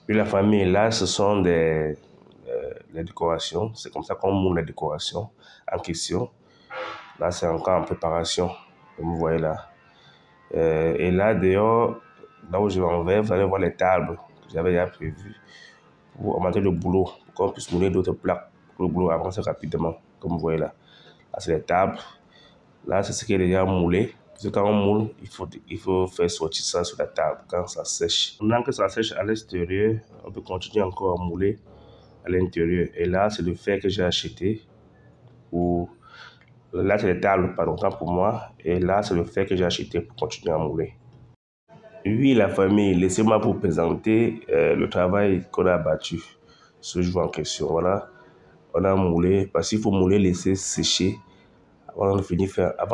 Puis la famille, là, ce sont les décorations. C'est comme ça qu'on moule les décorations en question. Là, c'est encore en préparation, comme vous voyez là. Et là, dehors, là où je m'en vais, vous allez voir les tables que j'avais déjà prévues pour augmenter le boulot, pour qu'on puisse mouler d'autres plaques, pour le boulot avance rapidement, comme vous voyez là. Là, c'est les tables. Là, c'est ce qui est déjà moulé. Parce que quand on moule, il faut faire sortir ça sur la table quand ça sèche. Pendant que ça sèche à l'extérieur, on peut continuer encore à mouler à l'intérieur. Et là, c'est le fer que j'ai acheté. Là, c'est les tables, pardon, tant pour moi. Et là, c'est le fer que j'ai acheté pour continuer à mouler. Oui, la famille, laissez-moi vous présenter le travail qu'on a abattu ce jour en question. Voilà, on a moulé, parce qu'il faut mouler, laisser sécher avant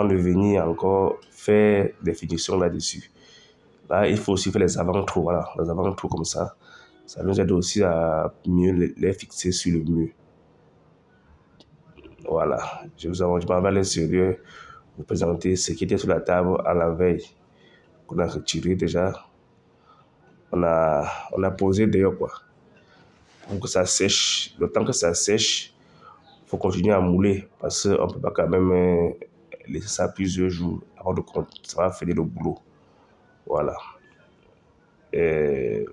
de venir encore faire des finitions là-dessus. Là, il faut aussi faire les avant-trous, voilà, les avant-trous comme ça. Ça nous aide aussi à mieux les fixer sur le mur. Voilà, je m'en vais à l'extérieur vous présenter ce qui était sur la table à la veille, qu'on a retiré déjà. On a posé d'ailleurs quoi, pour que ça sèche. Le temps que ça sèche, il faut continuer à mouler parce qu'on ne peut pas quand même laisser ça plusieurs jours avant de ça va finir le boulot. Voilà. Et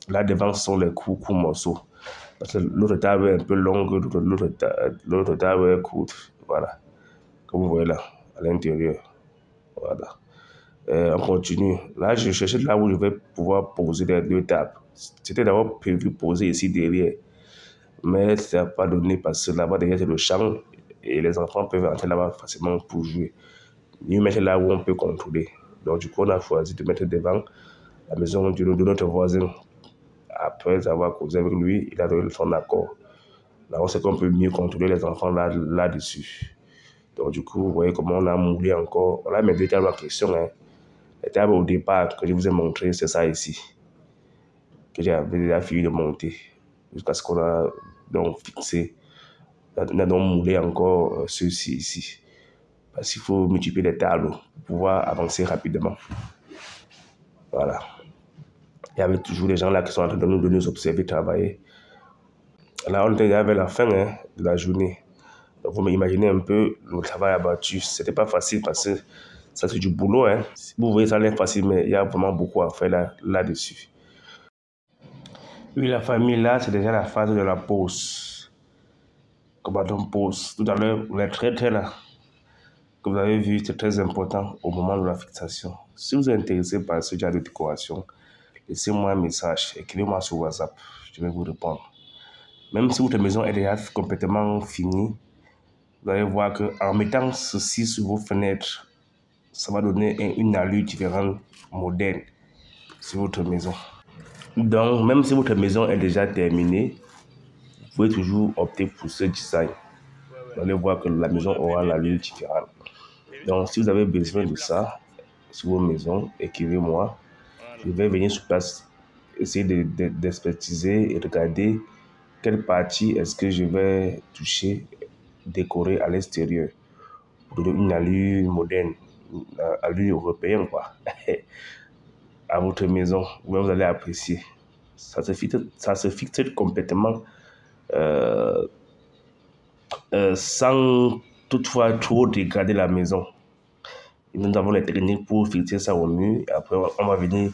là devant sont les courts morceaux. Parce que l'autre table est un peu longue, l'autre table est courte. Voilà. Comme vous voyez là, à l'intérieur. Voilà. On continue. Là, je cherchais là où je vais pouvoir poser les deux tables. C'était d'abord prévu poser ici derrière. Mais ça n'a pas donné parce que là-bas derrière c'est le champ et les enfants peuvent entrer là-bas facilement pour jouer. Mieux mettre là où on peut contrôler. Donc du coup, on a choisi de mettre devant la maison de notre voisin. Après avoir causé avec lui, il a donné son accord. Là, on sait qu'on peut mieux contrôler les enfants là-dessus. Donc du coup, vous voyez comment on a moulé encore. On a mis deux tables en question. Hein. Les tables au départ que je vous ai montré, c'est ça ici. Que j'avais déjà fini de monter. Jusqu'à ce qu'on a donc fixé. On a donc moulé encore ceux-ci ici. Parce qu'il faut multiplier les tables pour pouvoir avancer rapidement. Voilà. Il y avait toujours des gens là qui sont en train de nous observer travailler. Là, on était déjà vers la fin de la journée. Donc, vous m'imaginez un peu le travail abattu. C'était pas facile parce que ça, c'est du boulot. Hein. Vous voyez, ça a l'air facile, mais il y a vraiment beaucoup à faire là-dessus. Oui, la famille, là, c'est déjà la phase de la pause. Comment on pose. Tout à l'heure, les traits là, que vous avez vu, c'est très important au moment de la fixation. Si vous êtes intéressé par ce genre de décoration, laissez-moi un message, écrivez-moi sur WhatsApp, je vais vous répondre. Même si votre maison est déjà complètement finie, vous allez voir qu'en mettant ceci sur vos fenêtres, ça va donner une allure différente, moderne, sur votre maison. Donc, même si votre maison est déjà terminée, vous pouvez toujours opter pour ce design. Vous allez voir que la maison aura l'allure différente. Donc, si vous avez besoin de ça sur vos maisons, écrivez-moi. Je vais venir sur place, essayer d'expertiser et regarder quelle partie est-ce que je vais toucher, décorer à l'extérieur pour donner une allure moderne, une allure européenne, quoi, à votre maison. Vous allez apprécier. Ça se fixe complètement sans toutefois trop dégrader la maison. Nous avons les techniques pour fixer ça au mur. Et après, on va venir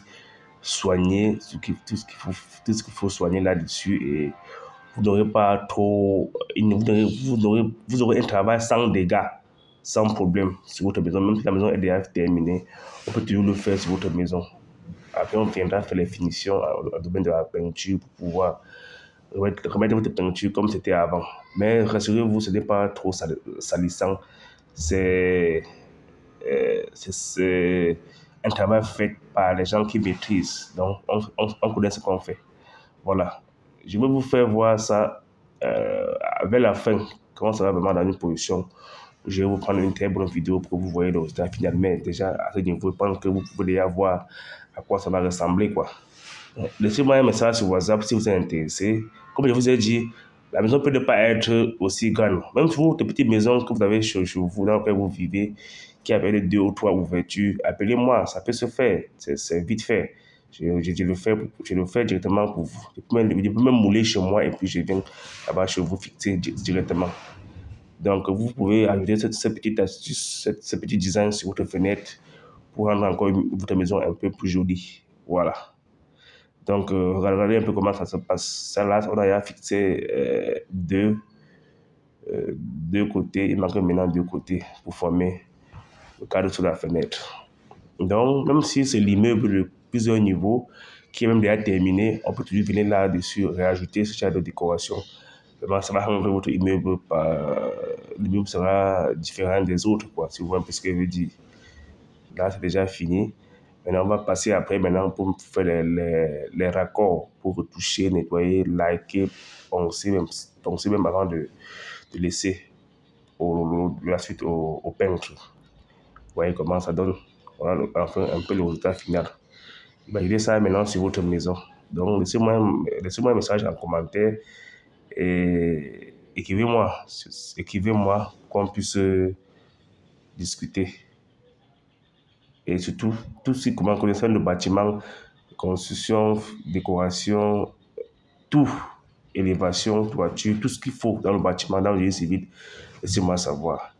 soigner tout ce qu'il faut soigner là-dessus. Et vous n'aurez pas trop... Vous aurez un travail sans dégâts. sans problème sur votre maison. Même si la maison est déjà terminée, on peut toujours le faire sur votre maison. Après, on viendra faire les finitions au domaine de la peinture pour pouvoir remettre votre peinture comme c'était avant. Mais rassurez-vous, ce n'est pas trop salissant. C'est un travail fait par les gens qui maîtrisent. Donc, on connaît ce qu'on fait. Voilà. Je vais vous faire voir ça avec la fin, comment ça va vraiment dans une position. Je vais vous prendre une très bonne vidéo pour que vous voyez le résultat final. Mais déjà, à ce niveau, je pense que vous pouvez déjà voir à quoi ça va ressembler, quoi. Laissez-moi un message sur WhatsApp si vous êtes intéressé. Comme je vous ai dit, la maison peut ne pas être aussi grande. Même si votre petite maison que vous avez chez vous, dans laquelle vous vivez, qui avait 2 ou 3 ouvertures, appelez-moi, ça peut se faire. C'est vite fait. Je le fais directement pour vous. Je peux même mouler chez moi et puis je viens là-bas chez vous fixer directement. Donc, vous pouvez ajouter cette petite astuce, ce petit design sur votre fenêtre pour rendre encore votre maison un peu plus jolie. Voilà. Donc, regardez un peu comment ça se passe. Ça, là, on a déjà fixé deux côtés. Il manque maintenant 2 côtés pour former le cadre sur la fenêtre. Donc, même si c'est l'immeuble de plusieurs niveaux qui est même déjà terminé, on peut toujours venir là-dessus, réajouter ce genre de décoration. Vraiment, ça va rendre votre immeuble, l'immeuble sera différent des autres, quoi, si vous voyez un peu ce que je veux dire. Là, c'est déjà fini. Maintenant, on va passer après maintenant pour faire les raccords, pour retoucher, nettoyer, liker, poncer même avant de laisser la suite au peintre. Vous voyez comment ça donne. Voilà enfin un peu le résultat final. Imaginez ça maintenant sur votre maison. Donc, laissez-moi un message en commentaire et écrivez-moi qu'on puisse discuter. Et surtout, tout ce qui concerne le bâtiment, construction, décoration, tout, élévation, toiture, tout ce qu'il faut dans le bâtiment, dans le génie civil, laissez-moi savoir.